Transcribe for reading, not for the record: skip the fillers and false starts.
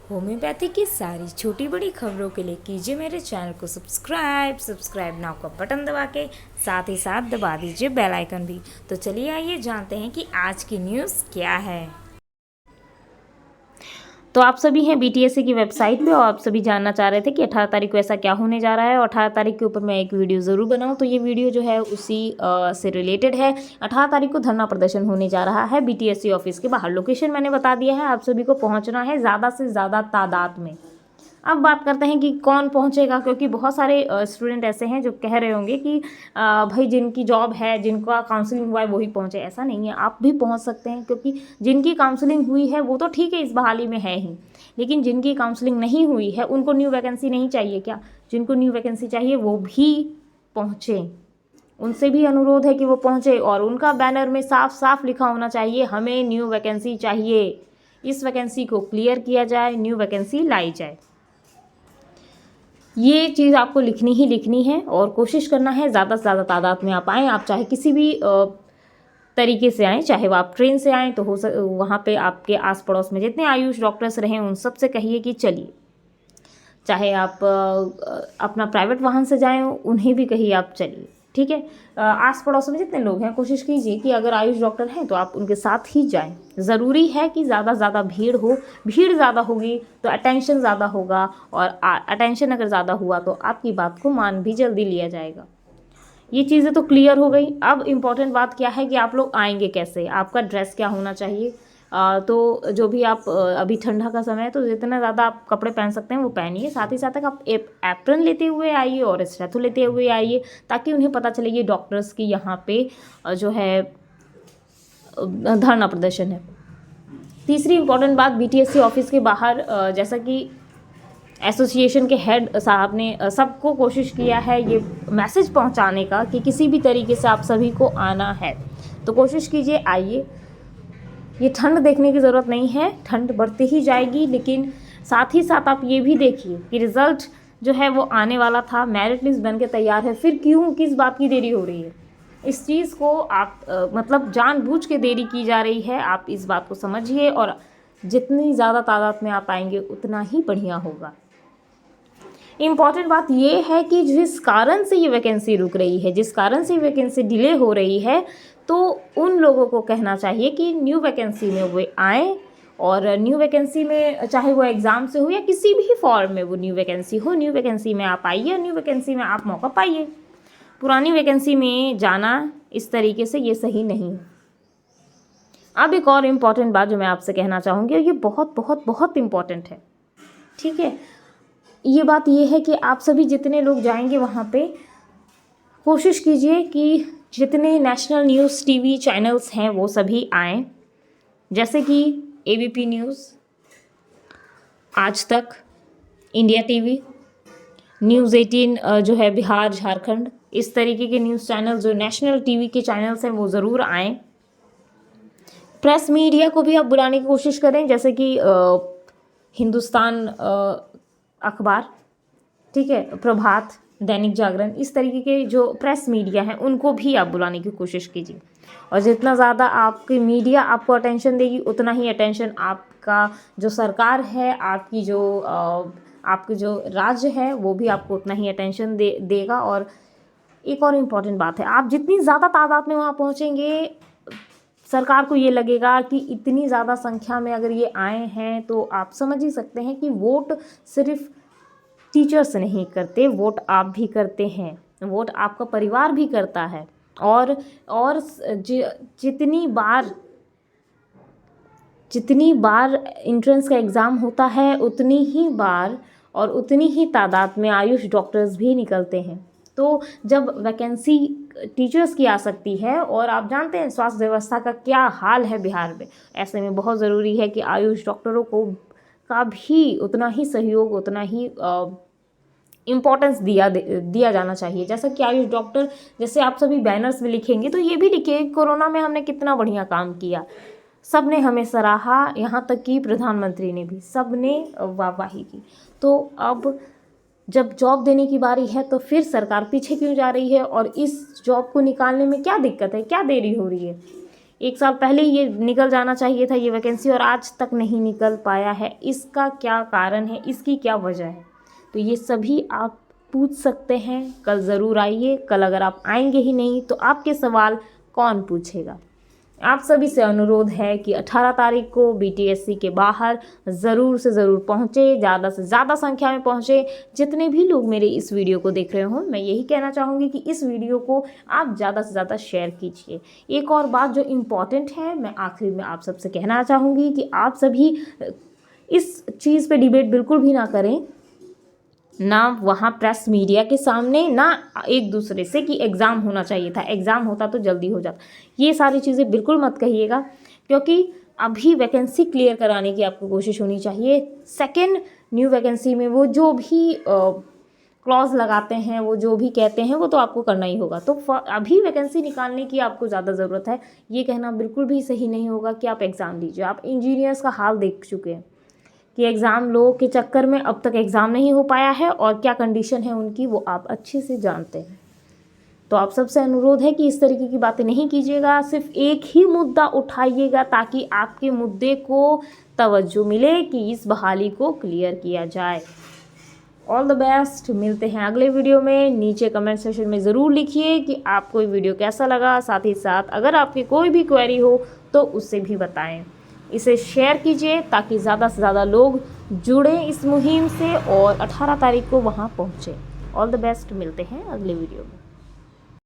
Homeopathy की सारी छोटी बड़ी खबरों के लिए कीजिए मेरे चैनल को सब्सक्राइब नाउ का बटन दबा के साथ ही साथ दबा दीजिए बेल आइकन भी। तो चलिए आइए जानते हैं कि आज की न्यूज़ क्या है। तो आप सभी हैं बीटीएससी की वेबसाइट पे और आप सभी जानना चाह रहे थे कि 18 तारीख को ऐसा क्या होने जा रहा है और 18 तारीख के ऊपर मैं एक वीडियो ज़रूर बनाऊं। तो ये वीडियो जो है उसी से रिलेटेड है। 18 तारीख को धरना प्रदर्शन होने जा रहा है बीटीएससी ऑफिस के बाहर। लोकेशन मैंने बता दिया है, आप सभी को पहुंचना है ज़्यादा से ज़्यादा तादाद में। अब बात करते हैं कि कौन पहुंचेगा, क्योंकि बहुत सारे स्टूडेंट ऐसे हैं जो कह रहे होंगे कि भाई जिनकी जॉब है, जिनका काउंसलिंग हुआ है वही पहुंचे। ऐसा नहीं है, आप भी पहुंच सकते हैं, क्योंकि जिनकी काउंसलिंग हुई है वो तो ठीक है, इस बहाली में है ही, लेकिन जिनकी काउंसलिंग नहीं हुई है उनको न्यू वैकेंसी नहीं चाहिए क्या? जिनको न्यू वैकेंसी चाहिए वो भी पहुँचें, उनसे भी अनुरोध है कि वो पहुँचे और उनका बैनर में साफ साफ लिखा होना चाहिए हमें न्यू वैकेंसी चाहिए, इस वैकेंसी को क्लियर किया जाए, न्यू वैकेंसी लाई जाए। ये चीज़ आपको लिखनी ही लिखनी है और कोशिश करना है ज़्यादा से ज़्यादा तादाद में आप आएँ। आप चाहे किसी भी तरीके से आएँ, चाहे वो आप ट्रेन से आएँ तो वहाँ पे आपके आस पड़ोस में जितने आयुष डॉक्टर्स रहें उन सब से कहिए कि चलिए। चाहे आप अपना प्राइवेट वाहन से जाएँ, उन्हें भी कहिए आप चलिए, ठीक है। आस पड़ोस में जितने लोग हैं कोशिश कीजिए कि अगर आयुष डॉक्टर हैं तो आप उनके साथ ही जाएं। ज़रूरी है कि ज़्यादा से ज़्यादा भीड़ हो, भीड़ ज़्यादा होगी तो अटेंशन ज़्यादा होगा और अटेंशन अगर ज़्यादा हुआ तो आपकी बात को मान भी जल्दी लिया जाएगा। ये चीज़ें तो क्लियर हो गई। अब इम्पॉर्टेंट बात क्या है कि आप लोग आएंगे कैसे, आपका ड्रेस क्या होना चाहिए। तो जो भी आप अभी ठंडा का समय है तो जितना ज़्यादा आप कपड़े पहन सकते हैं वो पहनिए। साथ ही साथ आप एप्रन लेते हुए आइए और स्टेथो लेते हुए आइए, ताकि उन्हें पता चले ये डॉक्टर्स की यहाँ पे जो है धरना प्रदर्शन है। तीसरी इम्पॉर्टेंट बात, बीटीएससी ऑफिस के बाहर जैसा कि एसोसिएशन के हेड साहब ने सबको कोशिश किया है ये मैसेज पहुंचाने का कि किसी भी तरीके से आप सभी को आना है तो कोशिश कीजिए, आइए। ये ठंड देखने की ज़रूरत नहीं है, ठंड बढ़ती ही जाएगी, लेकिन साथ ही साथ आप ये भी देखिए कि रिज़ल्ट जो है वो आने वाला था, मेरिट लिस्ट बन के तैयार है, फिर क्यों किस बात की देरी हो रही है? इस चीज़ को आप मतलब जानबूझ के देरी की जा रही है, आप इस बात को समझिए और जितनी ज़्यादा तादाद में आप आएंगे उतना ही बढ़िया होगा। इम्पॉर्टेंट बात ये है कि जिस कारण से ये वैकेंसी रुक रही है, जिस कारण से वैकेंसी डिले हो रही है, तो उन लोगों को कहना चाहिए कि न्यू वैकेंसी में वो आएँ और न्यू वैकेंसी में चाहे वो एग्ज़ाम से हो या किसी भी फॉर्म में वो न्यू वैकेंसी हो, न्यू वैकेंसी में आप आइए, न्यू वैकेंसी में आप मौका पाइए। पुरानी वैकेंसी में जाना इस तरीके से ये सही नहीं है। अब एक और इम्पॉर्टेंट बात जो मैं आपसे कहना चाहूँगी, ये बहुत बहुत बहुत इम्पॉर्टेंट है, ठीक है। ये बात ये है कि आप सभी जितने लोग जाएंगे वहाँ पे कोशिश कीजिए कि जितने नेशनल न्यूज़ टीवी चैनल्स हैं वो सभी आएँ, जैसे कि एबीपी न्यूज़, आज तक, इंडिया टीवी, न्यूज़ 18 जो है बिहार झारखंड, इस तरीके के न्यूज़ चैनल जो नेशनल टीवी के चैनल्स हैं वो ज़रूर आएँ। प्रेस मीडिया को भी आप बुलाने की कोशिश करें, जैसे कि हिंदुस्तान अखबार, ठीक है, प्रभात, दैनिक जागरण, इस तरीके के जो प्रेस मीडिया हैं उनको भी आप बुलाने की कोशिश कीजिए। और जितना ज़्यादा आपकी मीडिया आपको अटेंशन देगी उतना ही अटेंशन आपका जो सरकार है, आपकी जो राज्य है वो भी आपको उतना ही अटेंशन देगा। और एक और इम्पॉर्टेंट बात है, आप जितनी ज़्यादा तादाद में वहाँ पहुँचेंगे, सरकार को ये लगेगा कि इतनी ज़्यादा संख्या में अगर ये आए हैं तो आप समझ ही सकते हैं कि वोट सिर्फ टीचर्स नहीं करते, वोट आप भी करते हैं, वोट आपका परिवार भी करता है। और जितनी बार एंट्रेंस का एग्ज़ाम होता है उतनी ही बार और उतनी ही तादाद में आयुष डॉक्टर्स भी निकलते हैं। तो जब वैकेंसी टीचर्स की आ सकती है और आप जानते हैं स्वास्थ्य व्यवस्था का क्या हाल है बिहार में, ऐसे में बहुत ज़रूरी है कि आयुष डॉक्टरों का भी उतना ही सहयोग, उतना ही इम्पोर्टेंस दिया जाना चाहिए। जैसा कि आयुष डॉक्टर, जैसे आप सभी बैनर्स में लिखेंगे तो ये भी लिखिए कोरोना में हमने कितना बढ़िया काम किया, सब ने हमें सराहा, यहाँ तक कि प्रधानमंत्री ने भी, सब ने वाहवाही की। तो अब जब जॉब देने की बारी है तो फिर सरकार पीछे क्यों जा रही है और इस जॉब को निकालने में क्या दिक्कत है, क्या देरी हो रही है? 1 साल पहले ये निकल जाना चाहिए था ये वैकेंसी और आज तक नहीं निकल पाया है, इसका क्या कारण है, इसकी क्या वजह है? तो ये सभी आप पूछ सकते हैं। कल ज़रूर आइए। कल अगर आप आएंगे ही नहीं तो आपके सवाल कौन पूछेगा? आप सभी से अनुरोध है कि 18 तारीख को बीटीएससी के बाहर ज़रूर से ज़रूर पहुँचे, ज़्यादा से ज़्यादा संख्या में पहुँचे। जितने भी लोग मेरे इस वीडियो को देख रहे हों, मैं यही कहना चाहूँगी कि इस वीडियो को आप ज़्यादा से ज़्यादा शेयर कीजिए। एक और बात जो इम्पॉर्टेंट है, मैं आखिर में आप सबसे कहना चाहूँगी कि आप सभी इस चीज़ पे डिबेट बिल्कुल भी ना करें, ना वहाँ प्रेस मीडिया के सामने, ना एक दूसरे से कि एग्ज़ाम होना चाहिए था, एग्ज़ाम होता तो जल्दी हो जाता। ये सारी चीज़ें बिल्कुल मत कहिएगा, क्योंकि अभी वैकेंसी क्लियर कराने की आपको कोशिश होनी चाहिए। सेकंड न्यू वैकेंसी में वो जो भी क्लॉज लगाते हैं, वो जो भी कहते हैं, वो तो आपको करना ही होगा। तो अभी वैकेंसी निकालने की आपको ज़्यादा ज़रूरत है। ये कहना बिल्कुल भी सही नहीं होगा कि आप एग्ज़ाम दीजिए। आप इंजीनियर्स का हाल देख चुके हैं कि एग्ज़ाम लो के चक्कर में अब तक एग्ज़ाम नहीं हो पाया है और क्या कंडीशन है उनकी, वो आप अच्छे से जानते हैं। तो आप सबसे अनुरोध है कि इस तरीके की बातें नहीं कीजिएगा, सिर्फ एक ही मुद्दा उठाइएगा ताकि आपके मुद्दे को तवज्जो मिले कि इस बहाली को क्लियर किया जाए। All the best. मिलते हैं अगले वीडियो में। नीचे कमेंट सेक्शन में ज़रूर लिखिए कि आपको ये वीडियो कैसा लगा। साथ ही साथ अगर आपकी कोई भी क्वेरी हो तो उससे भी बताएं। इसे शेयर कीजिए ताकि ज़्यादा से ज़्यादा लोग जुड़ें इस मुहिम से और 18 तारीख को वहाँ पहुँचें। All the best. मिलते हैं अगले वीडियो में।